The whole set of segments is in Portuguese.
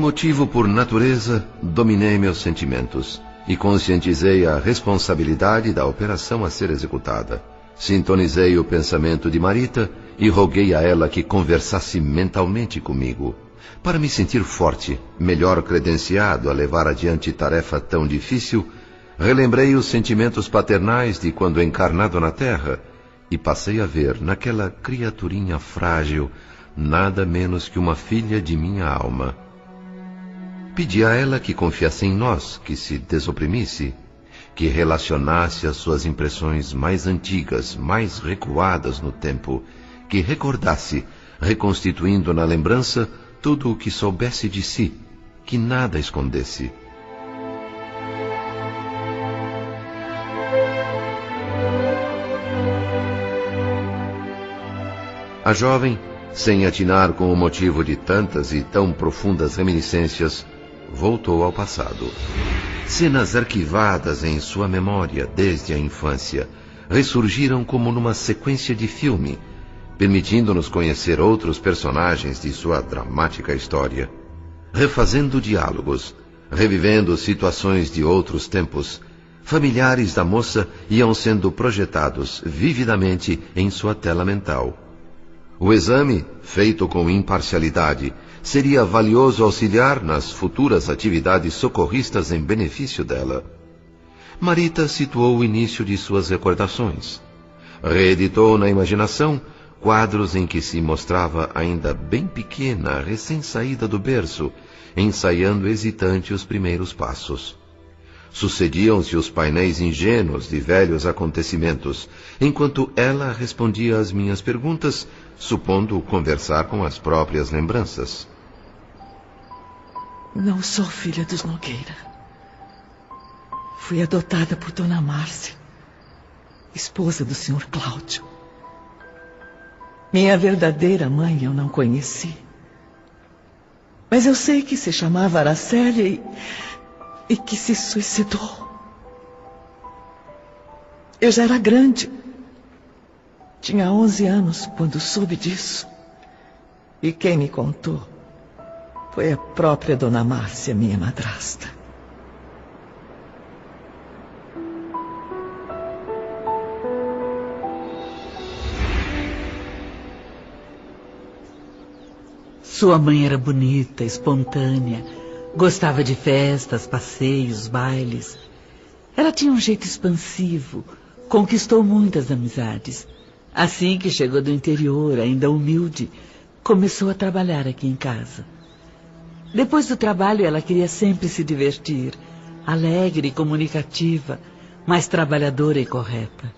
Emotivo por natureza, dominei meus sentimentos e conscientizei a responsabilidade da operação a ser executada. Sintonizei o pensamento de Marita e roguei a ela que conversasse mentalmente comigo. Para me sentir forte, melhor credenciado a levar adiante tarefa tão difícil, relembrei os sentimentos paternais de quando encarnado na Terra e passei a ver naquela criaturinha frágil nada menos que uma filha de minha alma. Pedi a ela que confiasse em nós, que se desoprimisse, que relacionasse as suas impressões mais antigas, mais recuadas no tempo, que recordasse, reconstituindo na lembrança tudo o que soubesse de si, que nada escondesse. A jovem, sem atinar com o motivo de tantas e tão profundas reminiscências, voltou ao passado. Cenas arquivadas em sua memória desde a infância ressurgiram como numa sequência de filme, permitindo-nos conhecer outros personagens de sua dramática história. Refazendo diálogos, revivendo situações de outros tempos, familiares da moça iam sendo projetados vividamente em sua tela mental. O exame, feito com imparcialidade, seria valioso auxiliar nas futuras atividades socorristas em benefício dela. Marita situou o início de suas recordações. Reeditou na imaginação quadros em que se mostrava ainda bem pequena, recém-saída do berço, ensaiando hesitante os primeiros passos. Sucediam-se os painéis ingênuos de velhos acontecimentos, enquanto ela respondia às minhas perguntas, supondo conversar com as próprias lembranças. Não sou filha dos Nogueira. Fui adotada por Dona Márcia, esposa do Sr. Cláudio. Minha verdadeira mãe eu não conheci. Mas eu sei que se chamava Aracélia e que se suicidou. Eu já era grande. Tinha 11 anos quando soube disso. E quem me contou foi a própria Dona Márcia, minha madrasta. Sua mãe era bonita, espontânea, gostava de festas, passeios, bailes. Ela tinha um jeito expansivo, conquistou muitas amizades. Assim que chegou do interior, ainda humilde, começou a trabalhar aqui em casa. Depois do trabalho, ela queria sempre se divertir, alegre e comunicativa, mas trabalhadora e correta.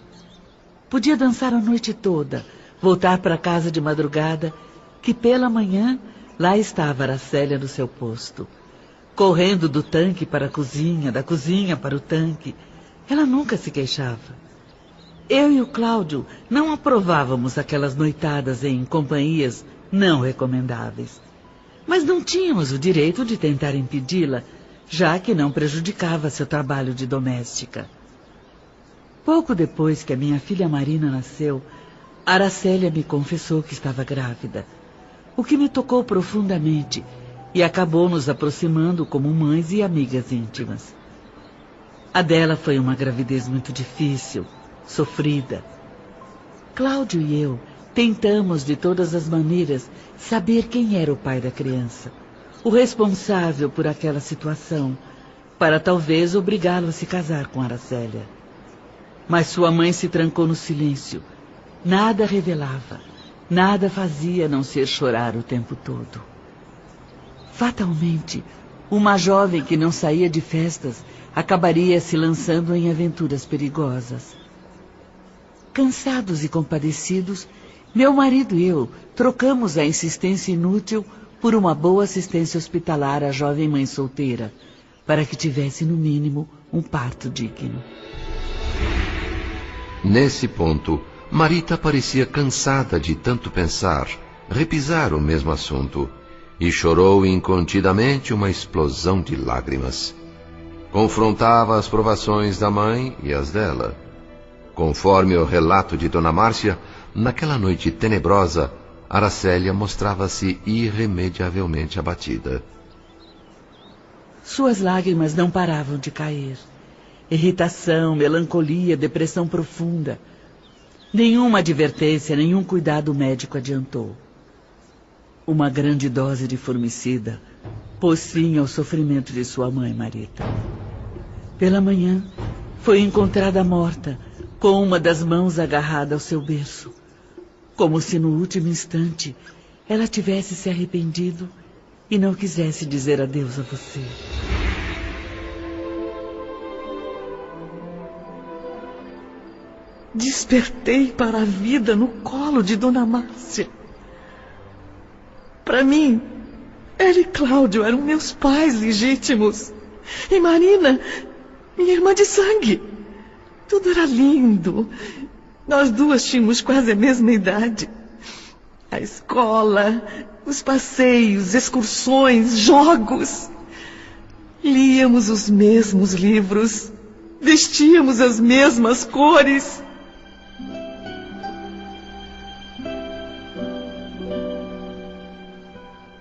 Podia dançar a noite toda, voltar para casa de madrugada, que pela manhã lá estava Aracélia no seu posto. Correndo do tanque para a cozinha, da cozinha para o tanque. Ela nunca se queixava. Eu e o Cláudio não aprovávamos aquelas noitadas em companhias não recomendáveis. Mas não tínhamos o direito de tentar impedi-la, já que não prejudicava seu trabalho de doméstica. Pouco depois que a minha filha Marina nasceu, Aracélia me confessou que estava grávida, o que me tocou profundamente e acabou nos aproximando como mães e amigas íntimas. A dela foi uma gravidez muito difícil, sofrida. Cláudio e eu tentamos de todas as maneiras saber quem era o pai da criança, o responsável por aquela situação, para talvez obrigá-lo a se casar com Aracélia. Mas sua mãe se trancou no silêncio. Nada revelava, nada fazia a não ser chorar o tempo todo. Fatalmente, uma jovem que não saía de festas acabaria se lançando em aventuras perigosas. Cansados e compadecidos, meu marido e eu trocamos a insistência inútil por uma boa assistência hospitalar à jovem mãe solteira, para que tivesse, no mínimo, um parto digno. Nesse ponto, Marita parecia cansada de tanto pensar, repisar o mesmo assunto, e chorou incontidamente uma explosão de lágrimas. Confrontava as provações da mãe e as dela. Conforme o relato de Dona Márcia, naquela noite tenebrosa, Aracélia mostrava-se irremediavelmente abatida. Suas lágrimas não paravam de cair. Irritação, melancolia, depressão profunda. Nenhuma advertência, nenhum cuidado médico adiantou. Uma grande dose de formicida pôs fim ao sofrimento de sua mãe, Marita. Pela manhã, foi encontrada morta, com uma das mãos agarrada ao seu berço, como se no último instante ela tivesse se arrependido e não quisesse dizer adeus a você. Despertei para a vida no colo de Dona Márcia. Para mim, ela e Cláudio eram meus pais legítimos. E Marina, minha irmã de sangue. Tudo era lindo. Nós duas tínhamos quase a mesma idade. A escola, os passeios, excursões, jogos. Líamos os mesmos livros. Vestíamos as mesmas cores.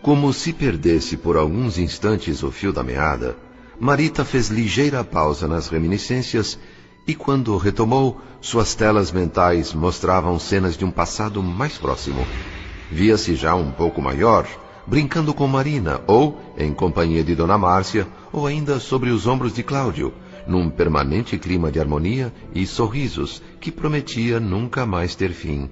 Como se perdesse por alguns instantes o fio da meada, Marita fez ligeira pausa nas reminiscências e, quando retomou, suas telas mentais mostravam cenas de um passado mais próximo. Via-se já um pouco maior, brincando com Marina, ou em companhia de Dona Márcia, ou ainda sobre os ombros de Cláudio, num permanente clima de harmonia e sorrisos que prometia nunca mais ter fim.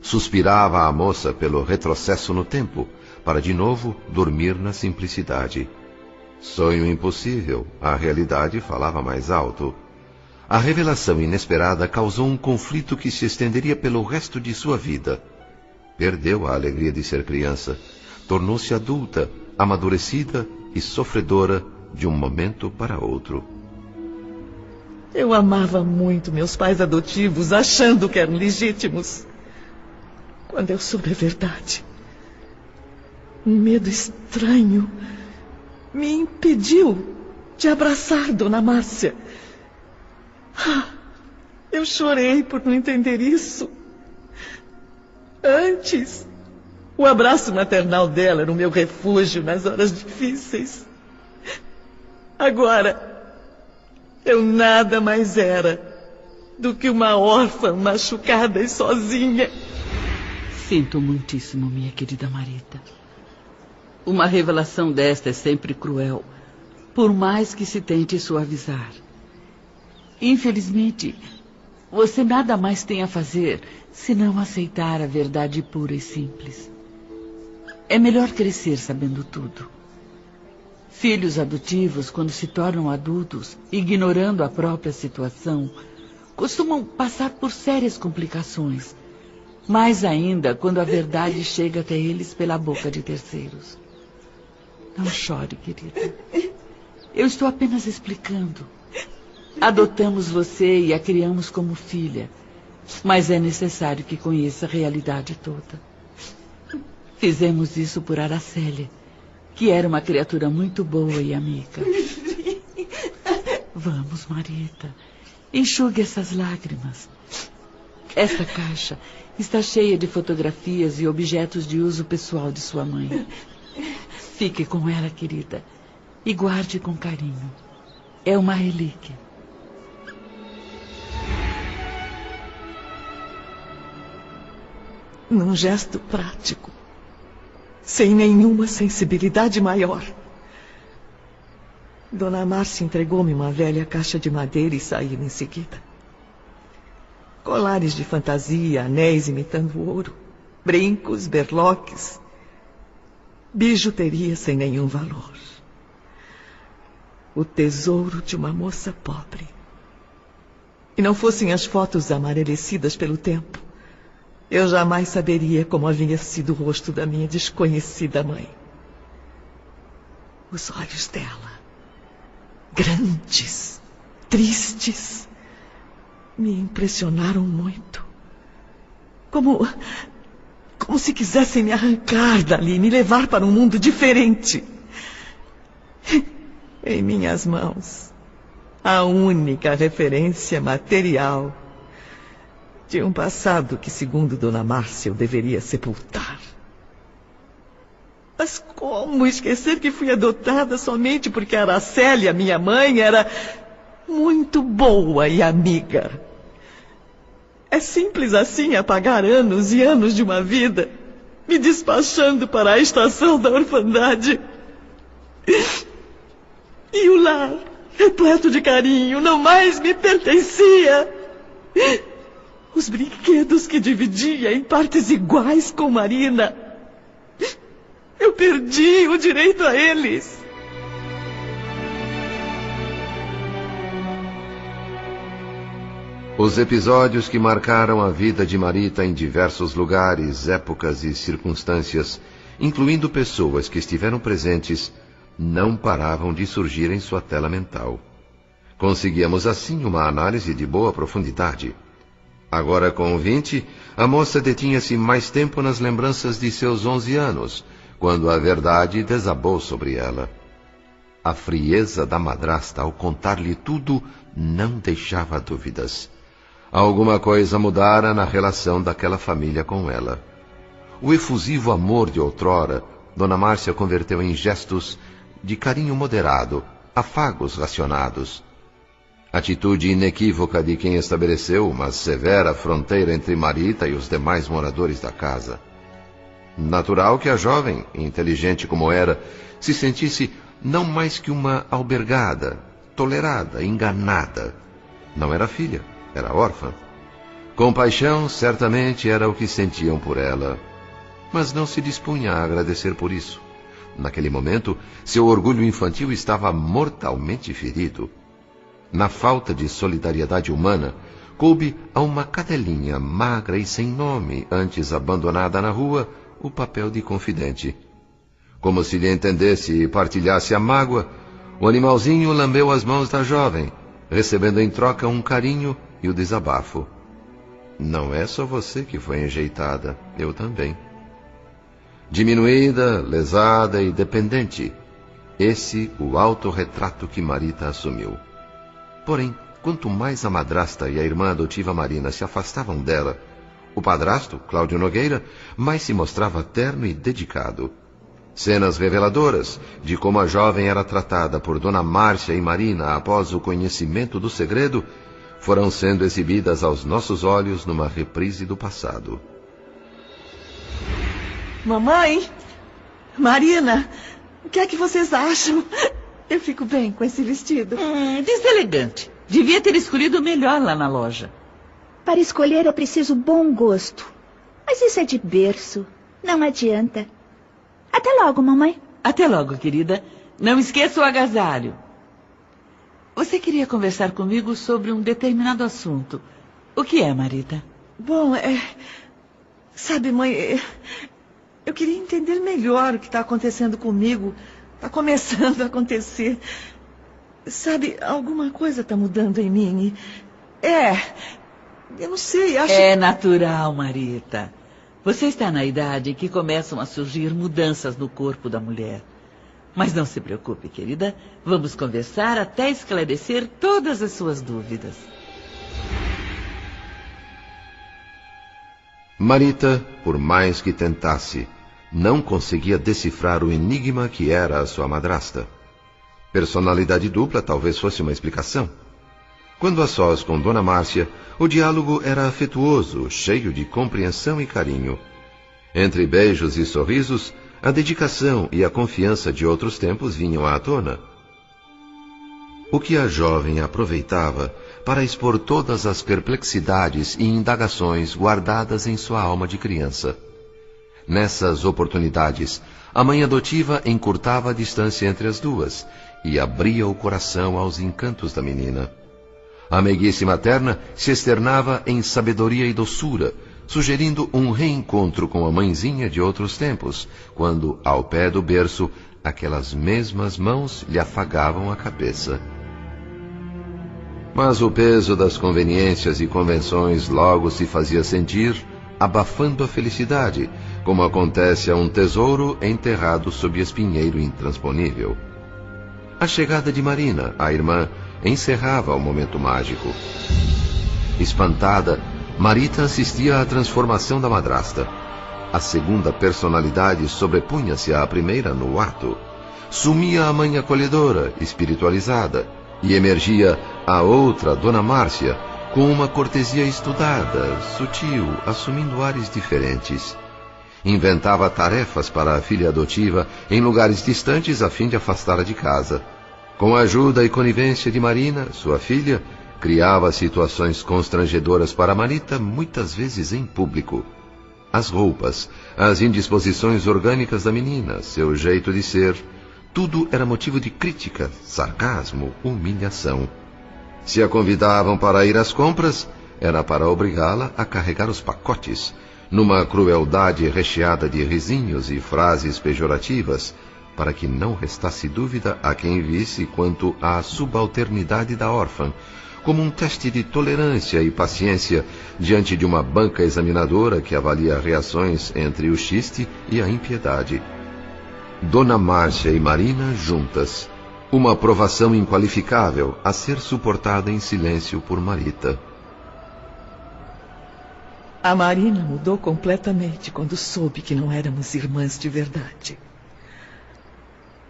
Suspirava a moça pelo retrocesso no tempo, para de novo dormir na simplicidade. Sonho impossível, a realidade falava mais alto. A revelação inesperada causou um conflito que se estenderia pelo resto de sua vida. Perdeu a alegria de ser criança, tornou-se adulta, amadurecida e sofredora de um momento para outro. Eu amava muito meus pais adotivos, achando que eram legítimos. Quando eu soube a verdade, um medo estranho me impediu de abraçar Dona Márcia. Eu chorei por não entender isso. Antes, o abraço maternal dela era o meu refúgio nas horas difíceis. Agora, eu nada mais era do que uma órfã machucada e sozinha. Sinto muitíssimo, minha querida Marita. Uma revelação desta é sempre cruel, por mais que se tente suavizar. Infelizmente, você nada mais tem a fazer senão aceitar a verdade pura e simples. É melhor crescer sabendo tudo. Filhos adotivos, quando se tornam adultos, ignorando a própria situação, costumam passar por sérias complicações, mais ainda quando a verdade chega até eles pela boca de terceiros. Não chore, querida. Eu estou apenas explicando. Adotamos você e a criamos como filha, mas é necessário que conheça a realidade toda. Fizemos isso por Aracélia, que era uma criatura muito boa e amiga. Vamos, Marita, enxugue essas lágrimas. Esta caixa está cheia de fotografias e objetos de uso pessoal de sua mãe. Fique com ela, querida, e guarde com carinho. É uma relíquia. Num gesto prático, sem nenhuma sensibilidade maior, Dona Márcia entregou-me uma velha caixa de madeira e saiu em seguida. Colares de fantasia, anéis imitando ouro, brincos, berloques, bijuteria sem nenhum valor. O tesouro de uma moça pobre. E não fossem as fotos amarelecidas pelo tempo, eu jamais saberia como havia sido o rosto da minha desconhecida mãe. Os olhos dela, grandes, tristes, me impressionaram muito. Como se quisessem me arrancar dali, me levar para um mundo diferente. Em minhas mãos, a única referência material de um passado que, segundo Dona Márcia, eu deveria sepultar. Mas como esquecer que fui adotada somente porque a Aracélia, minha mãe, era muito boa e amiga. É simples assim apagar anos e anos de uma vida, me despachando para a estação da orfandade. E o lar, repleto de carinho, não mais me pertencia. Os brinquedos que dividia em partes iguais com Marina, eu perdi o direito a eles. Os episódios que marcaram a vida de Marita em diversos lugares, épocas e circunstâncias, incluindo pessoas que estiveram presentes, não paravam de surgir em sua tela mental. Conseguíamos assim uma análise de boa profundidade. Agora com 20, a moça detinha-se mais tempo nas lembranças de seus 11 anos, quando a verdade desabou sobre ela. A frieza da madrasta ao contar-lhe tudo não deixava dúvidas. Alguma coisa mudara na relação daquela família com ela. O efusivo amor de outrora, Dona Márcia converteu em gestos de carinho moderado, afagos racionados. Atitude inequívoca de quem estabeleceu uma severa fronteira entre Marita e os demais moradores da casa. Natural que a jovem, inteligente como era, se sentisse não mais que uma albergada, tolerada, enganada. Não era filha, era órfã. Compaixão certamente era o que sentiam por ela, mas não se dispunha a agradecer por isso. Naquele momento, seu orgulho infantil estava mortalmente ferido. Na falta de solidariedade humana, coube a uma cadelinha magra e sem nome, antes abandonada na rua, o papel de confidente. Como se lhe entendesse e partilhasse a mágoa, o animalzinho lambeu as mãos da jovem, recebendo em troca um carinho e o desabafo. Não é só você que foi enjeitada, eu também. Diminuída, lesada e dependente, esse o autorretrato que Marita assumiu. Porém, quanto mais a madrasta e a irmã adotiva Marina se afastavam dela, o padrasto, Cláudio Nogueira, mais se mostrava terno e dedicado. Cenas reveladoras de como a jovem era tratada por Dona Márcia e Marina após o conhecimento do segredo foram sendo exibidas aos nossos olhos numa reprise do passado. Mamãe, Marina, o que é que vocês acham? Eu fico bem com esse vestido. Deselegante. Devia ter escolhido o melhor lá na loja. Para escolher é preciso bom gosto. Mas isso é de berço. Não adianta. Até logo, mamãe. Até logo, querida. Não esqueça o agasalho. Você queria conversar comigo sobre um determinado assunto. O que é, Marita? Bom, sabe, mãe, eu queria entender melhor o que está acontecendo comigo. Está começando a acontecer. Sabe, alguma coisa está mudando em mim. Eu não sei, acho... É natural, Marita. Você está na idade em que começam a surgir mudanças no corpo da mulher. Mas não se preocupe, querida. Vamos conversar até esclarecer todas as suas dúvidas. Marita, por mais que tentasse, não conseguia decifrar o enigma que era a sua madrasta. Personalidade dupla talvez fosse uma explicação. Quando a sós com Dona Márcia, o diálogo era afetuoso, cheio de compreensão e carinho. Entre beijos e sorrisos, a dedicação e a confiança de outros tempos vinham à tona. O que a jovem aproveitava para expor todas as perplexidades e indagações guardadas em sua alma de criança. Nessas oportunidades, a mãe adotiva encurtava a distância entre as duas e abria o coração aos encantos da menina. A meiguice materna se externava em sabedoria e doçura, sugerindo um reencontro com a mãezinha de outros tempos, quando, ao pé do berço, aquelas mesmas mãos lhe afagavam a cabeça. Mas o peso das conveniências e convenções logo se fazia sentir, abafando a felicidade, como acontece a um tesouro enterrado sob espinheiro intransponível. A chegada de Marina, a irmã, encerrava o momento mágico. Espantada, Marita assistia à transformação da madrasta. A segunda personalidade sobrepunha-se à primeira no ato. Sumia a mãe acolhedora, espiritualizada, e emergia a outra, Dona Márcia, com uma cortesia estudada, sutil, assumindo ares diferentes. Inventava tarefas para a filha adotiva em lugares distantes a fim de afastá-la de casa. Com a ajuda e conivência de Marina, sua filha, criava situações constrangedoras para Marita, muitas vezes em público. As roupas, as indisposições orgânicas da menina, seu jeito de ser, tudo era motivo de crítica, sarcasmo, humilhação. Se a convidavam para ir às compras, era para obrigá-la a carregar os pacotes, numa crueldade recheada de risinhos e frases pejorativas, para que não restasse dúvida a quem visse quanto à subalternidade da órfã, como um teste de tolerância e paciência diante de uma banca examinadora que avalia reações entre o chiste e a impiedade. Dona Márcia e Marina juntas, uma aprovação inqualificável a ser suportada em silêncio por Marita. A Marina mudou completamente quando soube que não éramos irmãs de verdade.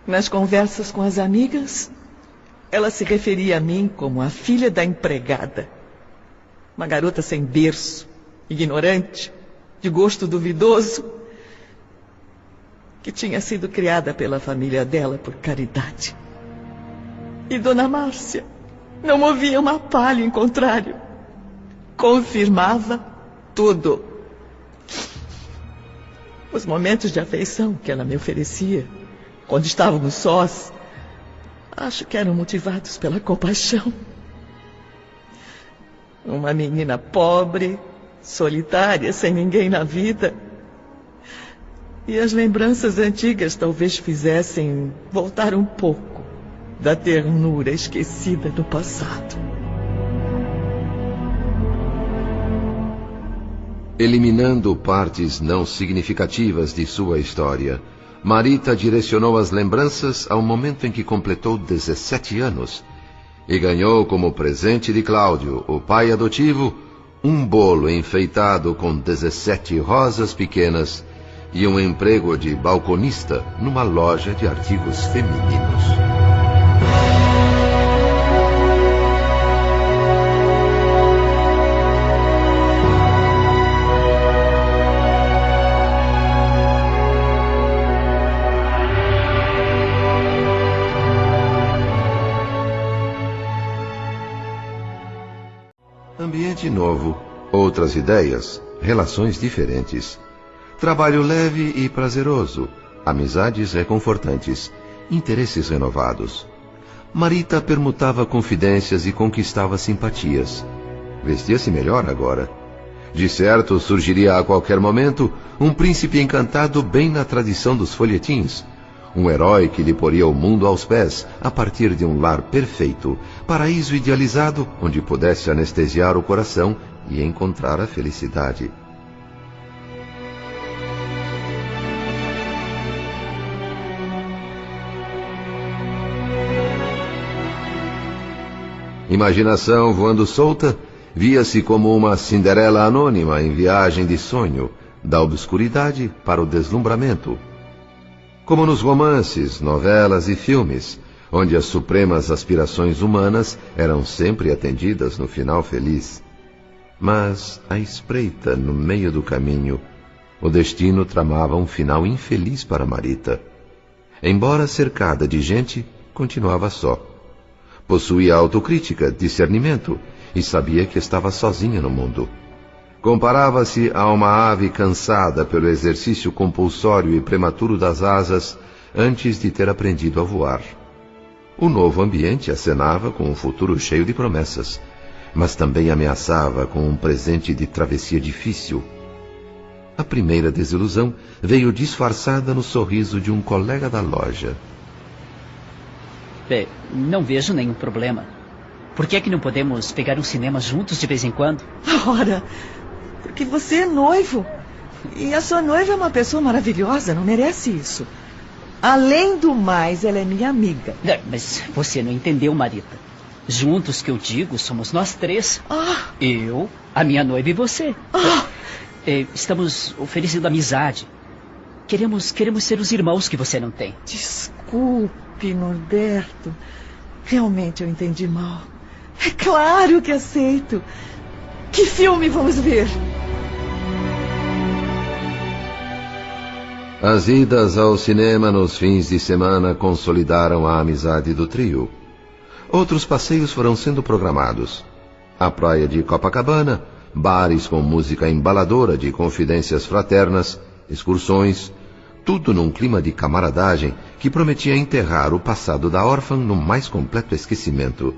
Nas conversas com as amigas, ela se referia a mim como a filha da empregada. Uma garota sem berço, ignorante, de gosto duvidoso, que tinha sido criada pela família dela por caridade. E Dona Márcia não movia uma palha em contrário. Confirmava tudo. Os momentos de afeição que ela me oferecia, quando estávamos sós, acho que eram motivados pela compaixão. Uma menina pobre, solitária, sem ninguém na vida. E as lembranças antigas talvez fizessem voltar um pouco da ternura esquecida do passado. Eliminando partes não significativas de sua história, Marita direcionou as lembranças ao momento em que completou 17 anos e ganhou como presente de Cláudio, o pai adotivo, um bolo enfeitado com 17 rosas pequenas e um emprego de balconista numa loja de artigos femininos. Ambiente novo, outras ideias, relações diferentes. Trabalho leve e prazeroso, amizades reconfortantes, interesses renovados. Marita permutava confidências e conquistava simpatias. Vestia-se melhor agora. De certo, surgiria a qualquer momento um príncipe encantado bem na tradição dos folhetins. Um herói que lhe poria o mundo aos pés, a partir de um lar perfeito, paraíso idealizado, onde pudesse anestesiar o coração e encontrar a felicidade. Imaginação voando solta, via-se como uma Cinderela anônima em viagem de sonho, da obscuridade para o deslumbramento. Como nos romances, novelas e filmes, onde as supremas aspirações humanas eram sempre atendidas no final feliz. Mas, à espreita, no meio do caminho, o destino tramava um final infeliz para Marita. Embora cercada de gente, continuava só. Possuía autocrítica, discernimento, e sabia que estava sozinha no mundo. Comparava-se a uma ave cansada pelo exercício compulsório e prematuro das asas antes de ter aprendido a voar. O novo ambiente acenava com um futuro cheio de promessas, mas também ameaçava com um presente de travessia difícil. A primeira desilusão veio disfarçada no sorriso de um colega da loja. Não vejo nenhum problema. Por que é que não podemos pegar um cinema juntos de vez em quando? Ora, porque você é noivo. E a sua noiva é uma pessoa maravilhosa, não merece isso. Além do mais, ela é minha amiga. Mas você não entendeu, Marita. Juntos que eu digo, somos nós três. Eu, a minha noiva e você. Estamos oferecendo amizade. Queremos ser os irmãos que você não tem. Desculpe, Norberto. Realmente eu entendi mal. É claro que aceito. Que filme vamos ver? As idas ao cinema nos fins de semana consolidaram a amizade do trio. Outros passeios foram sendo programados. A praia de Copacabana, bares com música embaladora de confidências fraternas, excursões, tudo num clima de camaradagem que prometia enterrar o passado da órfã no mais completo esquecimento.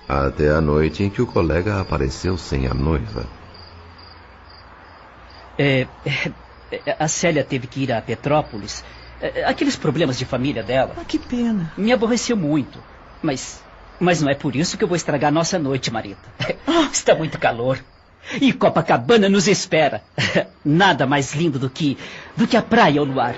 Até a noite em que o colega apareceu sem a noiva. A Célia teve que ir a Petrópolis. Aqueles problemas de família dela. Ah, que pena. Me aborreceu muito. Mas não é por isso que eu vou estragar a nossa noite, Marita. Está muito calor. E Copacabana nos espera. Nada mais lindo do que a praia ao luar.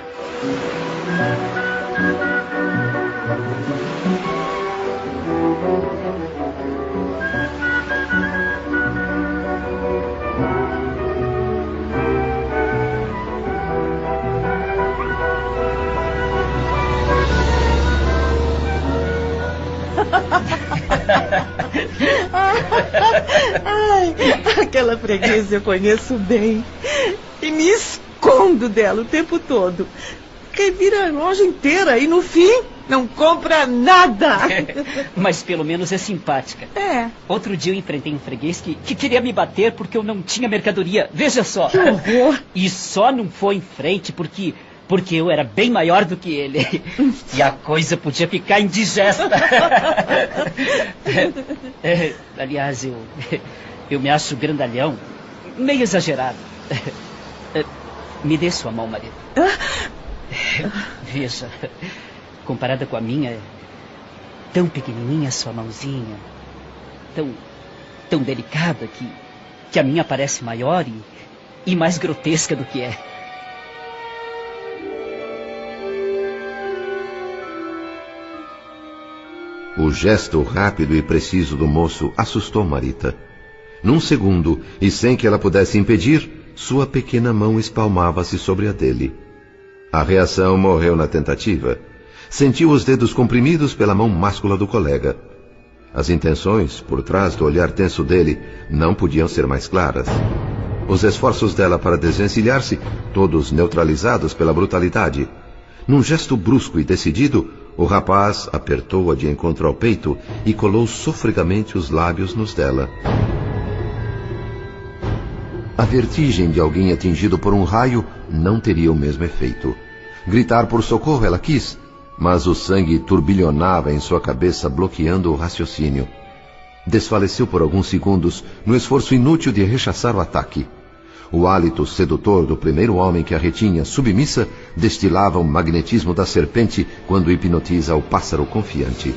Ai, aquela freguesa eu conheço bem. E me escondo dela o tempo todo. Revira a loja inteira e no fim não compra nada. Mas pelo menos é simpática. É. Outro dia eu enfrentei um freguês que queria me bater porque eu não tinha mercadoria. Veja só. Que horror. E só não foi em frente porque eu era bem maior do que ele. E a coisa podia ficar indigesta. Aliás, eu me acho grandalhão, meio exagerado. Me dê sua mão, marido. Veja, comparada com a minha, tão pequenininha sua mãozinha, tão delicada que a minha parece maior e mais grotesca do que é. O gesto rápido e preciso do moço assustou Marita. Num segundo, e sem que ela pudesse impedir, sua pequena mão espalmava-se sobre a dele. A reação morreu na tentativa. Sentiu os dedos comprimidos pela mão máscula do colega. As intenções, por trás do olhar tenso dele, não podiam ser mais claras. Os esforços dela para desvencilhar-se, todos neutralizados pela brutalidade. Num gesto brusco e decidido, o rapaz apertou-a de encontro ao peito e colou sofregamente os lábios nos dela. A vertigem de alguém atingido por um raio não teria o mesmo efeito. Gritar por socorro ela quis, mas o sangue turbilhonava em sua cabeça, bloqueando o raciocínio. Desfaleceu por alguns segundos no esforço inútil de rechaçar o ataque. O hálito sedutor do primeiro homem que a retinha submissa destilava o magnetismo da serpente quando hipnotiza o pássaro confiante.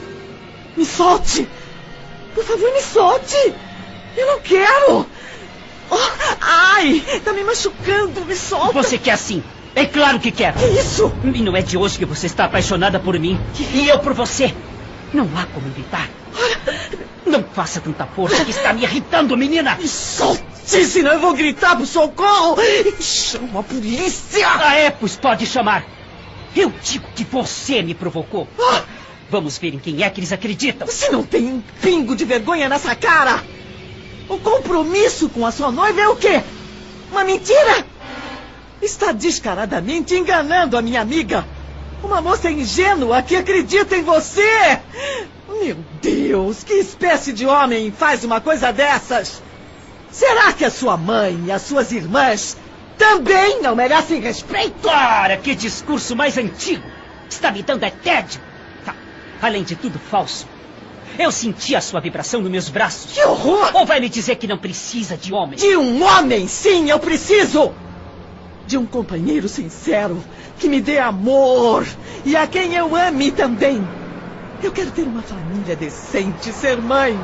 Me solte! Por favor, me solte! Eu não quero! Oh, ai! Tá me machucando, me solta! Você quer sim! É claro que quer! Que isso? E não é de hoje que você está apaixonada por mim. E eu por você. Não há como evitar. Não faça tanta força que está me irritando, menina! Me solte, senão eu vou gritar por socorro! Chama a polícia! Pois pode chamar. Eu digo que você me provocou. Vamos ver em quem é que eles acreditam. Você não tem um pingo de vergonha nessa cara? O compromisso com a sua noiva é o quê? Uma mentira? Está descaradamente enganando a minha amiga. Uma moça ingênua que acredita em você. Meu Deus, que espécie de homem faz uma coisa dessas? Será que a sua mãe e as suas irmãs também não merecem respeito? Ora, que discurso mais antigo. Está me dando tédio. Além de tudo, falso. Eu senti a sua vibração nos meus braços. Que horror! Ou vai me dizer que não precisa de homem? De um homem, sim, eu preciso! De um companheiro sincero, que me dê amor e a quem eu ame também. Eu quero ter uma família decente, ser mãe.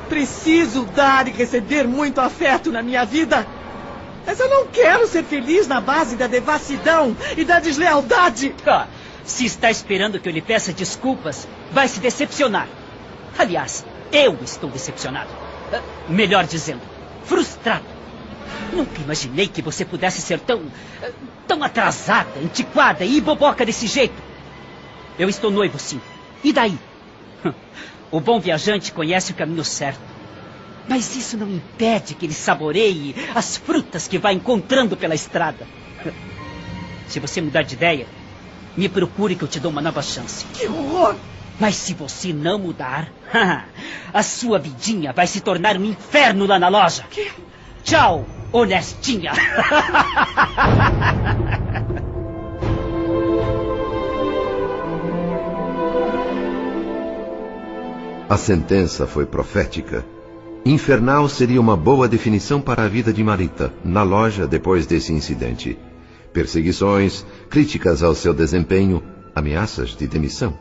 Preciso dar e receber muito afeto na minha vida. Mas eu não quero ser feliz na base da devassidão e da deslealdade. Se está esperando que eu lhe peça desculpas, vai se decepcionar. Aliás, eu estou decepcionado. Melhor dizendo, frustrado. Nunca imaginei que você pudesse ser tão atrasada, antiquada e boboca desse jeito. Eu estou noivo, sim. E daí? O bom viajante conhece o caminho certo. Mas isso não impede que ele saboreie as frutas que vai encontrando pela estrada. Se você mudar de ideia, me procure que eu te dou uma nova chance. Que horror! Mas se você não mudar, a sua vidinha vai se tornar um inferno lá na loja. Que? Tchau, honestinha. A sentença foi profética. Infernal seria uma boa definição para a vida de Marita, na loja depois desse incidente. Perseguições, críticas ao seu desempenho, ameaças de demissão.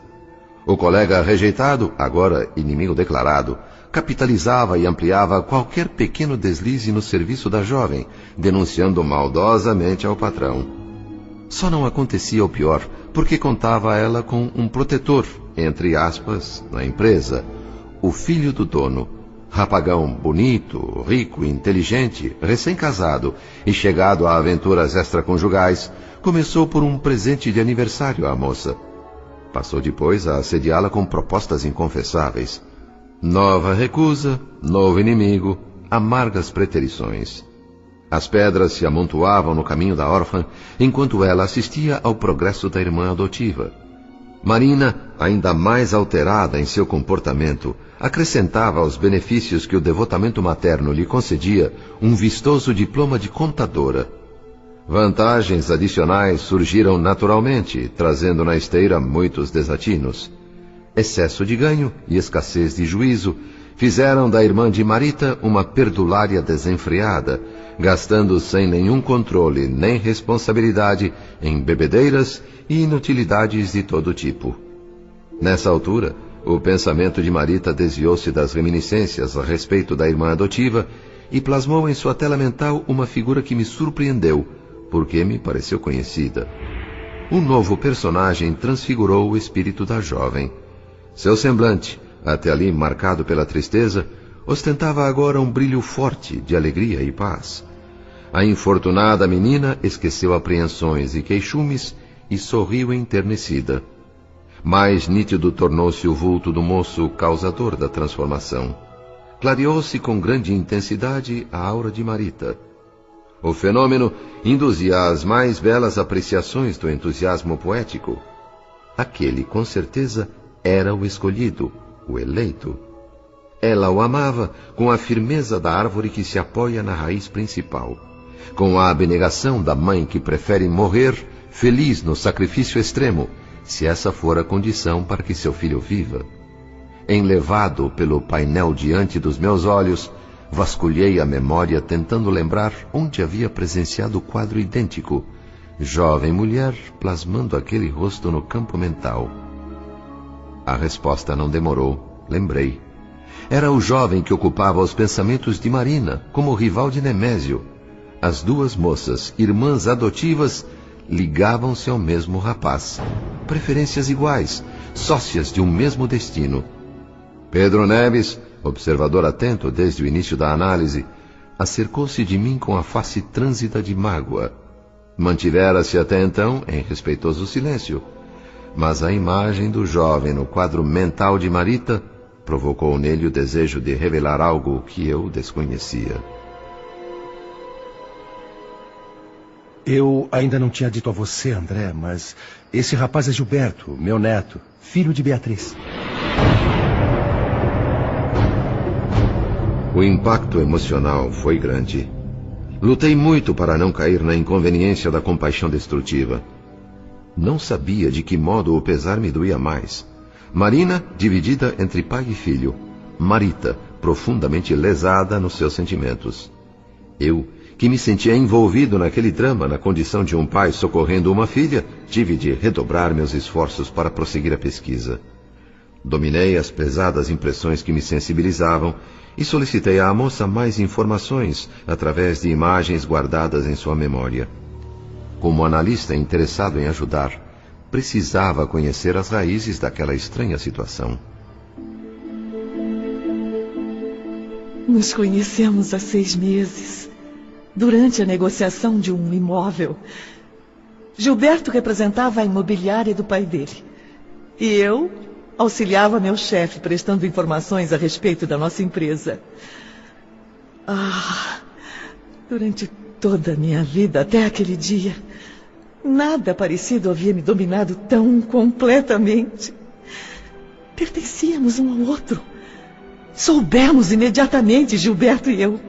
O colega rejeitado, agora inimigo declarado, capitalizava e ampliava qualquer pequeno deslize no serviço da jovem, denunciando maldosamente ao patrão. Só não acontecia o pior, porque contava ela com um protetor, entre aspas, na empresa, o filho do dono, rapagão bonito, rico, inteligente, recém-casado e chegado a aventuras extraconjugais, começou por um presente de aniversário à moça. Passou depois a assediá-la com propostas inconfessáveis. Nova recusa, novo inimigo, amargas preterições. As pedras se amontoavam no caminho da órfã, enquanto ela assistia ao progresso da irmã adotiva. Marina, ainda mais alterada em seu comportamento, acrescentava aos benefícios que o devotamento materno lhe concedia um vistoso diploma de contadora. Vantagens adicionais surgiram naturalmente, trazendo na esteira muitos desatinos. Excesso de ganho e escassez de juízo fizeram da irmã de Marita uma perdulária desenfreada, gastando sem nenhum controle nem responsabilidade em bebedeiras e inutilidades de todo tipo. Nessa altura, o pensamento de Marita desviou-se das reminiscências a respeito da irmã adotiva e plasmou em sua tela mental uma figura que me surpreendeu, porque me pareceu conhecida. Um novo personagem transfigurou o espírito da jovem. Seu semblante, até ali marcado pela tristeza, ostentava agora um brilho forte de alegria e paz. A infortunada menina esqueceu apreensões e queixumes e sorriu enternecida. Mais nítido tornou-se o vulto do moço causador da transformação. Clareou-se com grande intensidade a aura de Marita. O fenômeno induzia as mais belas apreciações do entusiasmo poético. Aquele, com certeza, era o escolhido, o eleito. Ela o amava com a firmeza da árvore que se apoia na raiz principal, com a abnegação da mãe que prefere morrer feliz no sacrifício extremo, se essa for a condição para que seu filho viva. Enlevado pelo painel diante dos meus olhos, vasculhei a memória tentando lembrar onde havia presenciado o quadro idêntico, jovem mulher plasmando aquele rosto no campo mental. A resposta não demorou, lembrei. Era o jovem que ocupava os pensamentos de Marina, como rival de Nemésio. As duas moças, irmãs adotivas, ligavam-se ao mesmo rapaz. Preferências iguais, sócias de um mesmo destino. Pedro Neves, observador atento desde o início da análise, acercou-se de mim com a face trânsita de mágoa. Mantivera-se até então em respeitoso silêncio, mas a imagem do jovem no quadro mental de Marita provocou nele o desejo de revelar algo que eu desconhecia. Eu ainda não tinha dito a você, André, mas esse rapaz é Gilberto, meu neto, filho de Beatriz. O impacto emocional foi grande. Lutei muito para não cair na inconveniência da compaixão destrutiva. Não sabia de que modo o pesar me doía mais. Marina, dividida entre pai e filho. Marita, profundamente lesada nos seus sentimentos. Eu, que me sentia envolvido naquele drama na condição de um pai socorrendo uma filha, tive de redobrar meus esforços para prosseguir a pesquisa. Dominei as pesadas impressões que me sensibilizavam e solicitei à moça mais informações através de imagens guardadas em sua memória. Como analista interessado em ajudar, precisava conhecer as raízes daquela estranha situação. Nos conhecemos há 6 meses. durante a negociação de um imóvel. Gilberto representava a imobiliária do pai dele. E eu auxiliava meu chefe, prestando informações a respeito da nossa empresa. Durante toda a minha vida, até aquele dia, nada parecido havia me dominado tão completamente. Pertencíamos um ao outro. Soubemos imediatamente, Gilberto e eu.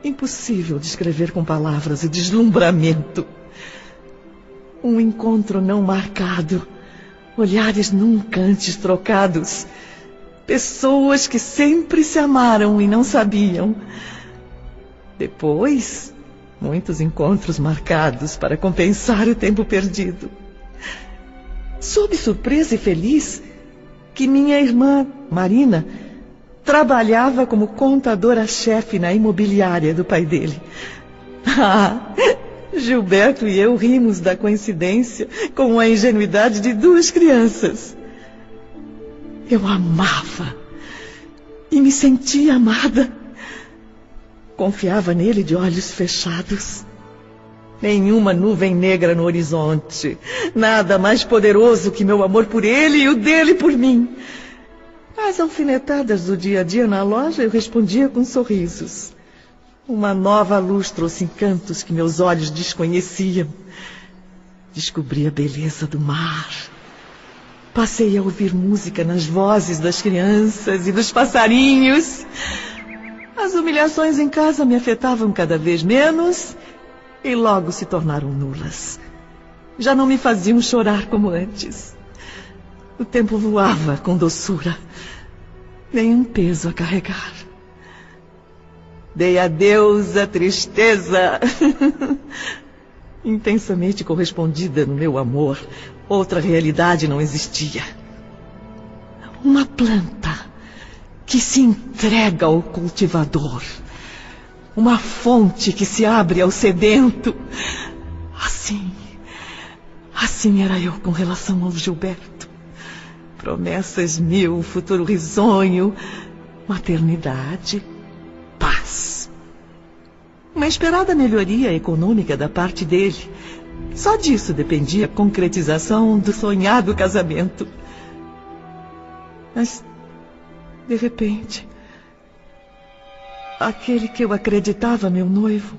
Impossível descrever com palavras o deslumbramento. Um encontro não marcado, olhares nunca antes trocados, pessoas que sempre se amaram e não sabiam. Depois, muitos encontros marcados para compensar o tempo perdido. Soube surpresa e feliz que minha irmã, Marina, trabalhava como contadora-chefe na imobiliária do pai dele. Gilberto e eu rimos da coincidência com a ingenuidade de duas crianças. Eu amava e me sentia amada. Confiava nele de olhos fechados. Nenhuma nuvem negra no horizonte. Nada mais poderoso que meu amor por ele e o dele por mim. Às alfinetadas do dia a dia na loja, eu respondia com sorrisos. Uma nova luz trouxe encantos que meus olhos desconheciam. Descobri a beleza do mar. Passei a ouvir música nas vozes das crianças e dos passarinhos. As humilhações em casa me afetavam cada vez menos e logo se tornaram nulas. Já não me faziam chorar como antes. O tempo voava com doçura. Nenhum peso a carregar. Dei adeus à tristeza. Intensamente correspondida no meu amor, outra realidade não existia. Uma planta que se entrega ao cultivador. Uma fonte que se abre ao sedento. Assim era eu com relação ao Gilberto. Promessas mil, futuro risonho, maternidade, paz. Uma esperada melhoria econômica da parte dele. Só disso dependia a concretização do sonhado casamento. Mas, de repente, aquele que eu acreditava meu noivo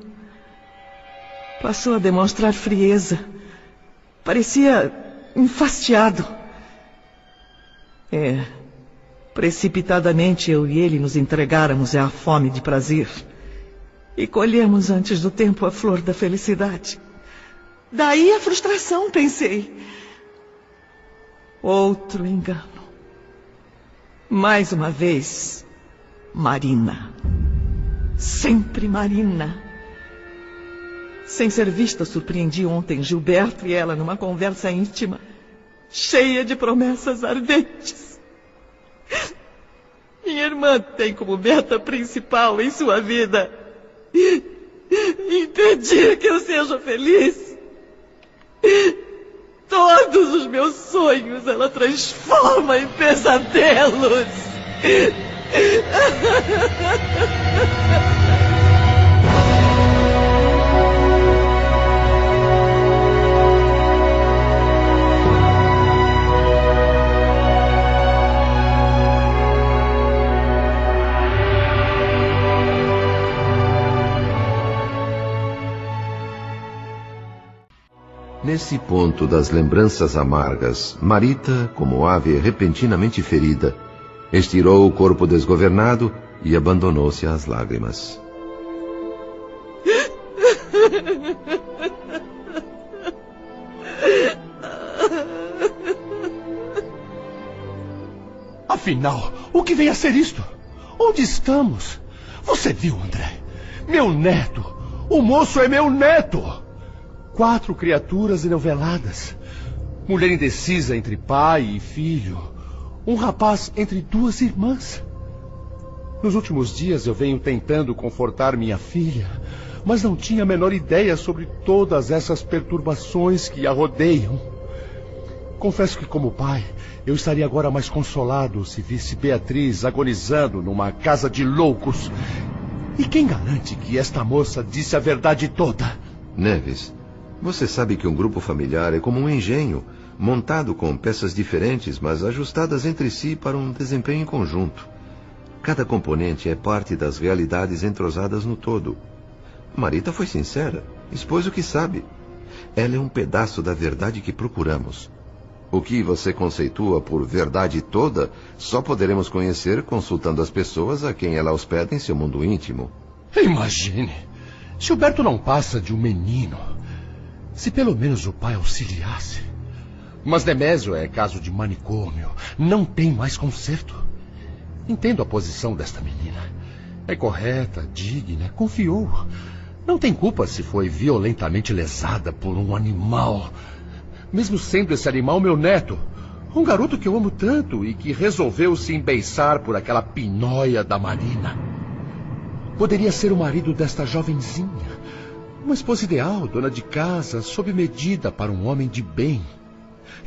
passou a demonstrar frieza. Parecia enfastiado. Precipitadamente eu e ele nos entregáramos à fome de prazer e colhemos antes do tempo a flor da felicidade. Daí a frustração, pensei. Outro engano. Mais uma vez, Marina. Sempre Marina. Sem ser vista, surpreendi ontem Gilberto e ela numa conversa íntima, cheia de promessas ardentes. Minha irmã tem como meta principal em sua vida impedir que eu seja feliz. Todos os meus sonhos ela transforma em pesadelos. Nesse ponto das lembranças amargas, Marita, como ave repentinamente ferida, estirou o corpo desgovernado e abandonou-se às lágrimas. Afinal, o que vem a ser isto? Onde estamos? Você viu, André? Meu neto! O moço é meu neto! 4 criaturas enoveladas. Mulher indecisa entre pai e filho. Um rapaz entre 2 irmãs. Nos últimos dias eu venho tentando confortar minha filha, mas não tinha a menor ideia sobre todas essas perturbações que a rodeiam. Confesso que, como pai, eu estaria agora mais consolado se visse Beatriz agonizando numa casa de loucos. E quem garante que esta moça disse a verdade toda? Neves, você sabe que um grupo familiar é como um engenho, montado com peças diferentes, mas ajustadas entre si para um desempenho em conjunto. Cada componente é parte das realidades entrosadas no todo. Marita foi sincera, expôs o que sabe. Ela é um pedaço da verdade que procuramos. O que você conceitua por verdade toda, só poderemos conhecer consultando as pessoas a quem ela hospeda em seu mundo íntimo. Imagine, Gilberto não passa de um menino. Se pelo menos o pai auxiliasse. Mas Nemésio é caso de manicômio, não tem mais conserto. Entendo a posição desta menina. É correta, digna, confiou. Não tem culpa se foi violentamente lesada por um animal. Mesmo sendo esse animal meu neto. Um garoto que eu amo tanto e que resolveu se embeiçar por aquela pinóia da Marina. Poderia ser o marido desta jovenzinha. Uma esposa ideal, dona de casa, sob medida para um homem de bem.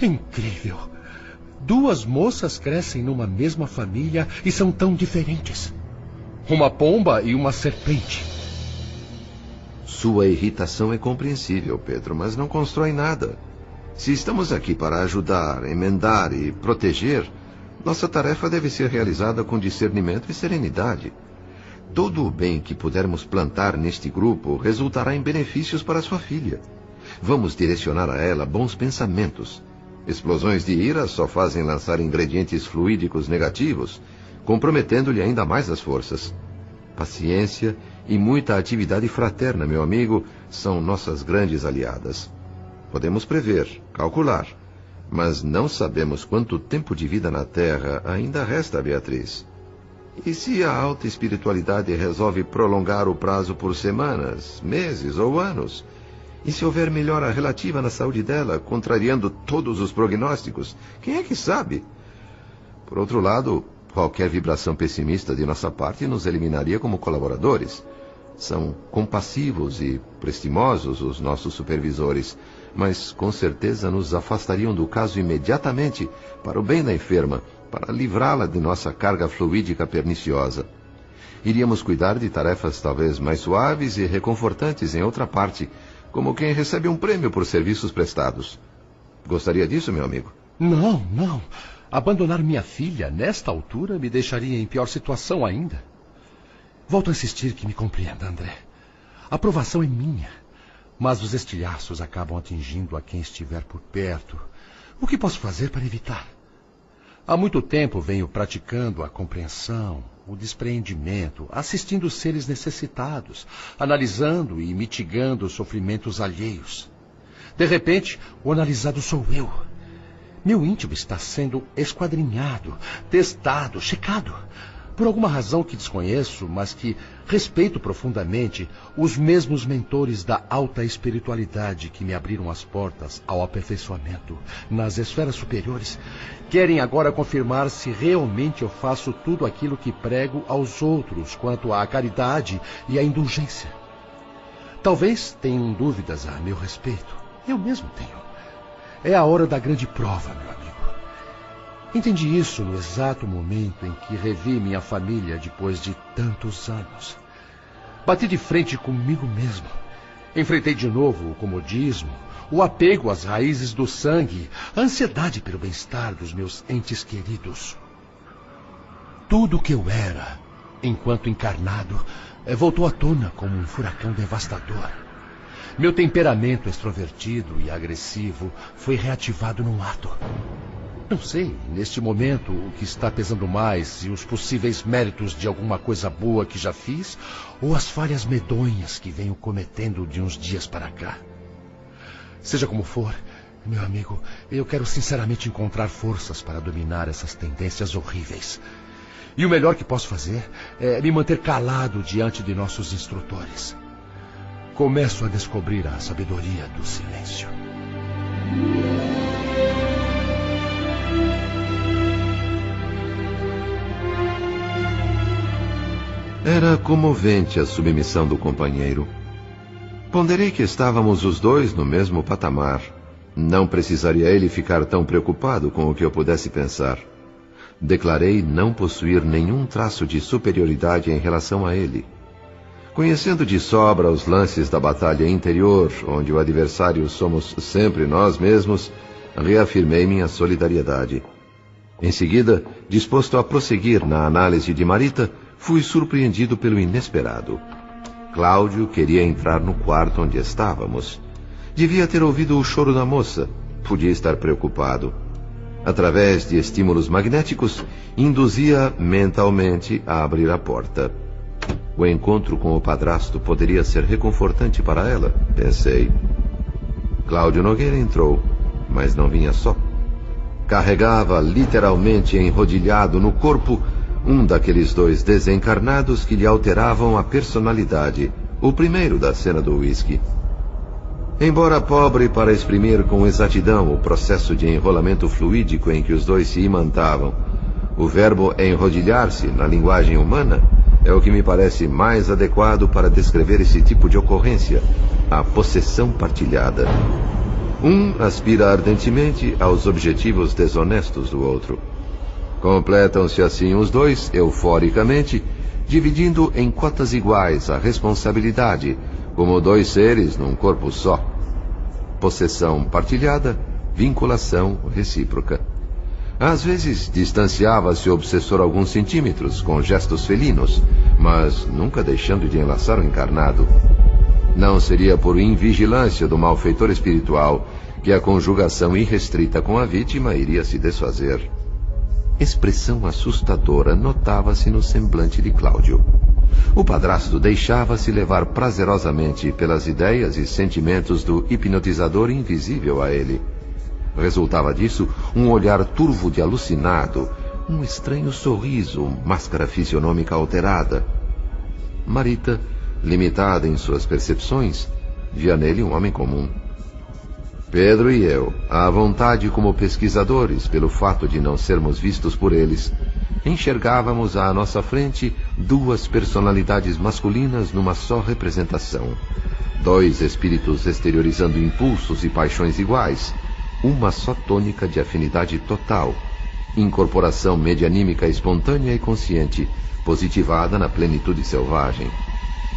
É incrível. Duas moças crescem numa mesma família e são tão diferentes. Uma pomba e uma serpente. Sua irritação é compreensível, Pedro, mas não constrói nada. Se estamos aqui para ajudar, emendar e proteger, nossa tarefa deve ser realizada com discernimento e serenidade. Todo o bem que pudermos plantar neste grupo resultará em benefícios para sua filha. Vamos direcionar a ela bons pensamentos. Explosões de ira só fazem lançar ingredientes fluídicos negativos, comprometendo-lhe ainda mais as forças. Paciência e muita atividade fraterna, meu amigo, são nossas grandes aliadas. Podemos prever, calcular, mas não sabemos quanto tempo de vida na Terra ainda resta a Beatriz. E se a alta espiritualidade resolve prolongar o prazo por semanas, meses ou anos? E se houver melhora relativa na saúde dela, contrariando todos os prognósticos? Quem é que sabe? Por outro lado, qualquer vibração pessimista de nossa parte nos eliminaria como colaboradores. São compassivos e prestimosos os nossos supervisores, mas com certeza nos afastariam do caso imediatamente para o bem da enferma, para livrá-la de nossa carga fluídica perniciosa. Iríamos cuidar de tarefas talvez mais suaves e reconfortantes em outra parte, como quem recebe um prêmio por serviços prestados. Gostaria disso, meu amigo? Não, não. Abandonar minha filha nesta altura me deixaria em pior situação ainda. Volto a insistir que me compreenda, André. A aprovação é minha, mas os estilhaços acabam atingindo a quem estiver por perto. O que posso fazer para evitar? Há muito tempo venho praticando a compreensão, o despreendimento, assistindo os seres necessitados, analisando e mitigando os sofrimentos alheios. De repente, o analisado sou eu. Meu íntimo está sendo esquadrinhado, testado, checado. Por alguma razão que desconheço, mas que respeito profundamente, os mesmos mentores da alta espiritualidade que me abriram as portas ao aperfeiçoamento nas esferas superiores, querem agora confirmar se realmente eu faço tudo aquilo que prego aos outros quanto à caridade e à indulgência. Talvez tenham dúvidas a meu respeito. Eu mesmo tenho. É a hora da grande prova, meu amigo. Entendi isso no exato momento em que revi minha família depois de tantos anos. Bati de frente comigo mesmo. Enfrentei de novo o comodismo, o apego às raízes do sangue, a ansiedade pelo bem-estar dos meus entes queridos. Tudo o que eu era, enquanto encarnado, voltou à tona como um furacão devastador. Meu temperamento extrovertido e agressivo foi reativado num ato. Não sei, neste momento, o que está pesando mais, se os possíveis méritos de alguma coisa boa que já fiz, ou as falhas medonhas que venho cometendo de uns dias para cá. Seja como for, meu amigo, eu quero sinceramente encontrar forças para dominar essas tendências horríveis. E o melhor que posso fazer é me manter calado diante de nossos instrutores. Começo a descobrir a sabedoria do silêncio. Era comovente a submissão do companheiro. Ponderei que estávamos os dois no mesmo patamar. Não precisaria ele ficar tão preocupado com o que eu pudesse pensar. Declarei não possuir nenhum traço de superioridade em relação a ele. Conhecendo de sobra os lances da batalha interior, onde o adversário somos sempre nós mesmos, reafirmei minha solidariedade. Em seguida, disposto a prosseguir na análise de Marita, fui surpreendido pelo inesperado. Cláudio queria entrar no quarto onde estávamos. Devia ter ouvido o choro da moça. Podia estar preocupado. Através de estímulos magnéticos, induzia mentalmente a abrir a porta. O encontro com o padrasto poderia ser reconfortante para ela, pensei. Cláudio Nogueira entrou, mas não vinha só. Carregava literalmente enrodilhado no corpo um daqueles dois desencarnados que lhe alteravam a personalidade, o primeiro da cena do uísque. Embora pobre para exprimir com exatidão o processo de enrolamento fluídico em que os dois se imantavam, o verbo enrodilhar-se, na linguagem humana, é o que me parece mais adequado para descrever esse tipo de ocorrência, a possessão partilhada. Um aspira ardentemente aos objetivos desonestos do outro. Completam-se assim os dois, euforicamente, dividindo em cotas iguais a responsabilidade, como dois seres num corpo só. Possessão partilhada, vinculação recíproca. Às vezes distanciava-se o obsessor alguns centímetros, com gestos felinos, mas nunca deixando de enlaçar o encarnado. Não seria por invigilância do malfeitor espiritual que a conjugação irrestrita com a vítima iria se desfazer. Expressão assustadora notava-se no semblante de Cláudio. O padrasto deixava-se levar prazerosamente pelas ideias e sentimentos do hipnotizador invisível a ele. Resultava disso um olhar turvo de alucinado, um estranho sorriso, máscara fisionômica alterada. Marita, limitada em suas percepções, via nele um homem comum. Pedro e eu, à vontade como pesquisadores pelo fato de não sermos vistos por eles, enxergávamos à nossa frente duas personalidades masculinas numa só representação. Dois espíritos exteriorizando impulsos e paixões iguais, uma só tônica de afinidade total, incorporação medianímica espontânea e consciente, positivada na plenitude selvagem.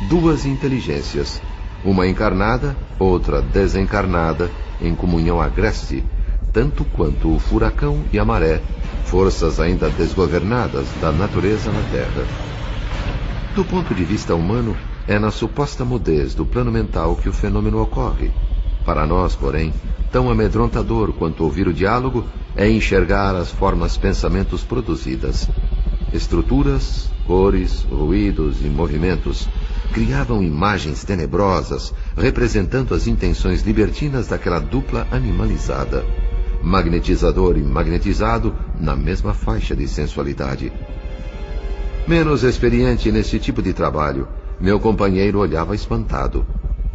Duas inteligências, uma encarnada, outra desencarnada, em comunhão agreste, tanto quanto o furacão e a maré, forças ainda desgovernadas da natureza na Terra. Do ponto de vista humano, é na suposta mudez do plano mental que o fenômeno ocorre. Para nós, porém, tão amedrontador quanto ouvir o diálogo é enxergar as formas pensamentos produzidas. Estruturas, cores, ruídos e movimentos criavam imagens tenebrosas, representando as intenções libertinas daquela dupla animalizada. Magnetizador e magnetizado na mesma faixa de sensualidade. Menos experiente nesse tipo de trabalho, meu companheiro olhava espantado.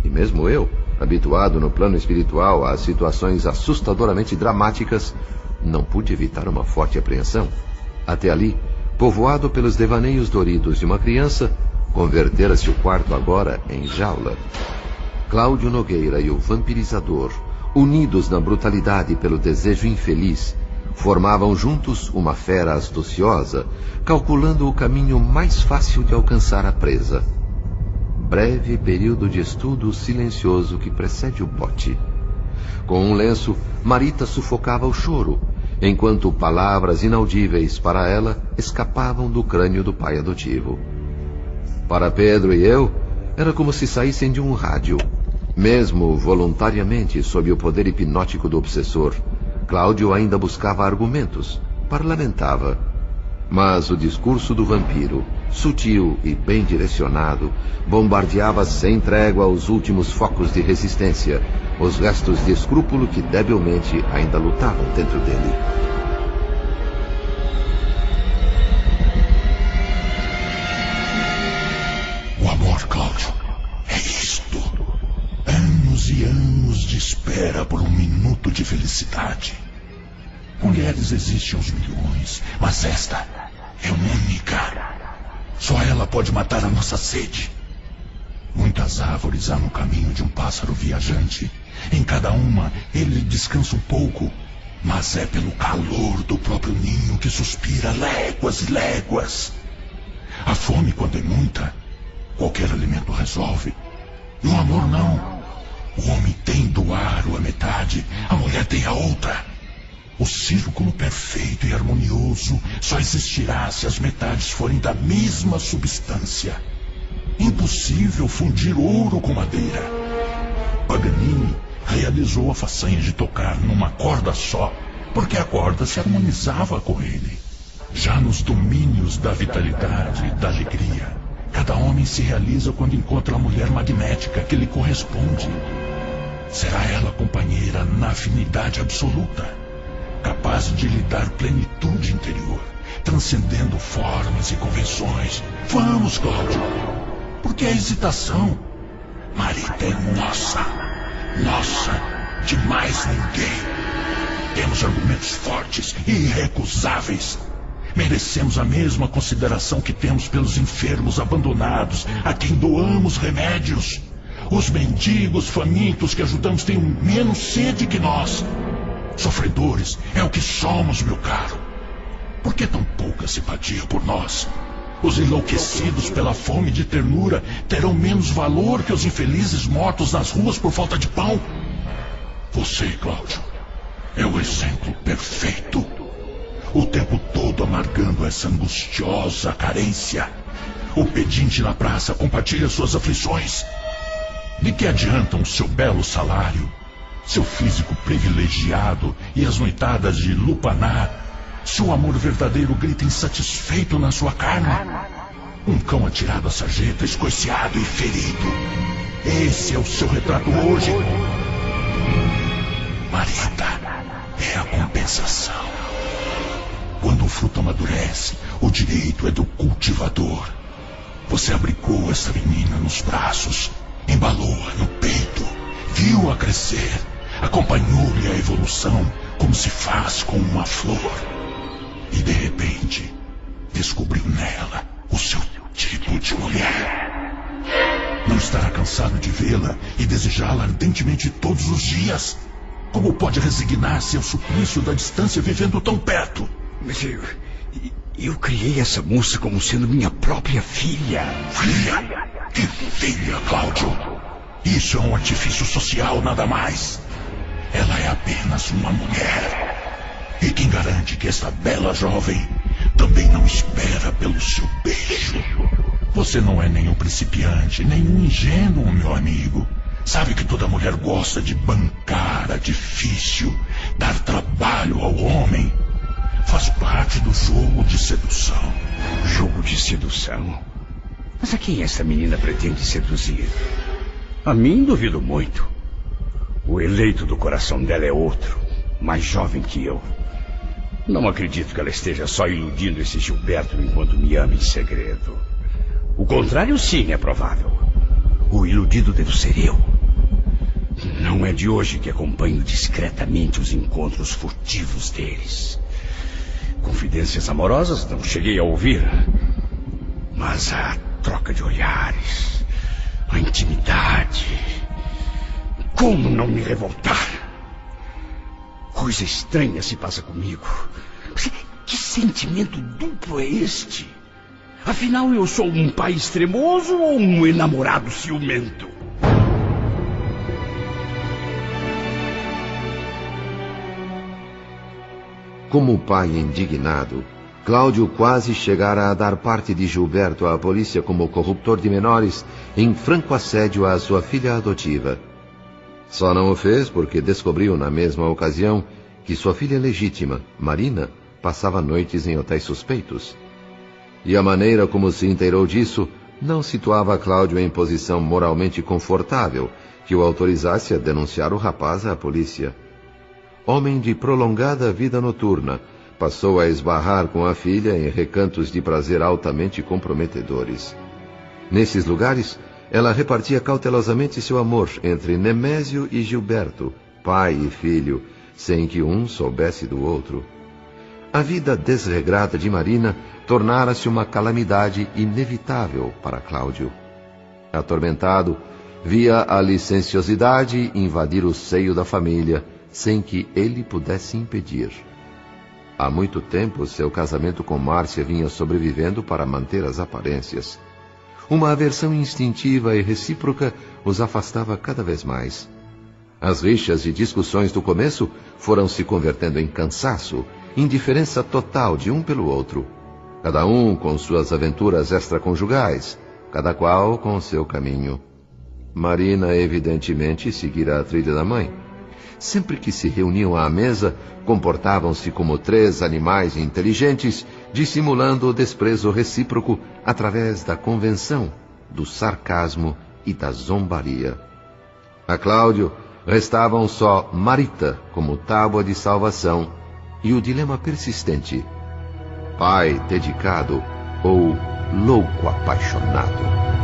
E mesmo eu, habituado no plano espiritual a situações assustadoramente dramáticas, não pude evitar uma forte apreensão. Até ali, povoado pelos devaneios doridos de uma criança, convertera-se o quarto agora em jaula. Cláudio Nogueira e o vampirizador, unidos na brutalidade pelo desejo infeliz, formavam juntos uma fera astuciosa, calculando o caminho mais fácil de alcançar a presa. Breve período de estudo silencioso que precede o bote. Com um lenço, Marita sufocava o choro, enquanto palavras inaudíveis para ela escapavam do crânio do pai adotivo. Para Pedro e eu, era como se saíssem de um rádio. Mesmo voluntariamente sob o poder hipnótico do obsessor, Cláudio ainda buscava argumentos, parlamentava. Mas o discurso do vampiro, sutil e bem direcionado, bombardeava sem trégua os últimos focos de resistência, os restos de escrúpulo que debilmente ainda lutavam dentro dele. O amor, Cláudio, é isto. Anos e anos de espera por um minuto de felicidade. Mulheres existem aos milhões, mas esta é única. Só ela pode matar a nossa sede. Muitas árvores há no caminho de um pássaro viajante. Em cada uma ele descansa um pouco, mas é pelo calor do próprio ninho que suspira léguas e léguas. A fome, quando é muita, Qualquer alimento resolve. E o amor não. O homem tem do ar a metade, a mulher tem a outra. O círculo perfeito e harmonioso só existirá se as metades forem da mesma substância. Impossível fundir ouro com madeira. Paganini realizou a façanha de tocar numa corda só, porque a corda se harmonizava com ele. Já nos domínios da vitalidade e da alegria, cada homem se realiza quando encontra a mulher magnética que lhe corresponde. Será ela companheira na afinidade absoluta, capaz de lhe dar plenitude interior, transcendendo formas e convenções. Vamos, Cláudio. Por que a hesitação? Marita é nossa. Nossa, de mais ninguém. Temos argumentos fortes e irrecusáveis. Merecemos a mesma consideração que temos pelos enfermos abandonados, a quem doamos remédios. Os mendigos famintos que ajudamos têm menos sede que nós. Sofredores é o que somos, meu caro. Por que tão pouca simpatia por nós? Os enlouquecidos pela fome de ternura terão menos valor que os infelizes mortos nas ruas por falta de pão? Você, Cláudio, é o exemplo perfeito. O tempo todo amargando essa angustiosa carência. O pedinte na praça compartilha suas aflições. De que adiantam seu belo salário, seu físico privilegiado e as noitadas de lupanar, se o amor verdadeiro grita insatisfeito na sua carne? Um cão atirado à sarjeta, escoiciado e ferido. Esse é o seu retrato hoje. Marita é a compensação. Quando o fruto amadurece, o direito é do cultivador. Você abrigou essa menina nos braços, embalou-a no peito, viu-a crescer, acompanhou-lhe a evolução como se faz com uma flor. E de repente, descobriu nela o seu tipo de mulher. Não estará cansado de vê-la e desejá-la ardentemente todos os dias? Como pode resignar-se ao suplício da distância vivendo tão perto? Mas eu criei essa moça como sendo minha própria filha. Filha? Que filha, Cláudio? Isso é um artifício social, nada mais. Ela é apenas uma mulher. E quem garante que esta bela jovem também não espera pelo seu beijo? Você não é nenhum principiante, nenhum ingênuo, meu amigo. Sabe que toda mulher gosta de bancar a difícil, dar trabalho ao homem. Faz parte do jogo de sedução. Jogo de sedução? Mas a quem essa menina pretende seduzir? A mim duvido muito. O eleito do coração dela é outro, mais jovem que eu. Não acredito que ela esteja só iludindo esse Gilberto enquanto me ama em segredo. O contrário, sim, é provável. O iludido devo ser eu. Não é de hoje que acompanho discretamente os encontros furtivos deles. Confidências amorosas não cheguei a ouvir. Mas a troca de olhares, a intimidade... Como não me revoltar? Coisa estranha se passa comigo. Que sentimento duplo é este? Afinal, eu sou um pai extremoso ou um enamorado ciumento? Como pai indignado, Cláudio quase chegara a dar parte de Gilberto à polícia como corruptor de menores em franco assédio à sua filha adotiva. Só não o fez porque descobriu na mesma ocasião que sua filha legítima, Marina, passava noites em hotéis suspeitos. E a maneira como se inteirou disso não situava Cláudio em posição moralmente confortável que o autorizasse a denunciar o rapaz à polícia. Homem de prolongada vida noturna, passou a esbarrar com a filha em recantos de prazer altamente comprometedores. Nesses lugares, ela repartia cautelosamente seu amor entre Nemésio e Gilberto, pai e filho, sem que um soubesse do outro. A vida desregrada de Marina tornara-se uma calamidade inevitável para Cláudio. Atormentado, via a licenciosidade invadir o seio da família, sem que ele pudesse impedir. Há muito tempo, seu casamento com Márcia vinha sobrevivendo para manter as aparências. uma aversão instintiva e recíproca os afastava cada vez mais. As rixas e discussões do começo foram se convertendo em cansaço, indiferença total de um pelo outro. Cada um com suas aventuras extraconjugais, cada qual com seu caminho. Marina evidentemente seguira a trilha da mãe. Sempre que se reuniam à mesa, comportavam-se como 3 animais inteligentes, dissimulando o desprezo recíproco através da convenção, do sarcasmo e da zombaria. A Cláudio restavam só Marita como tábua de salvação e o dilema persistente: pai dedicado ou louco apaixonado.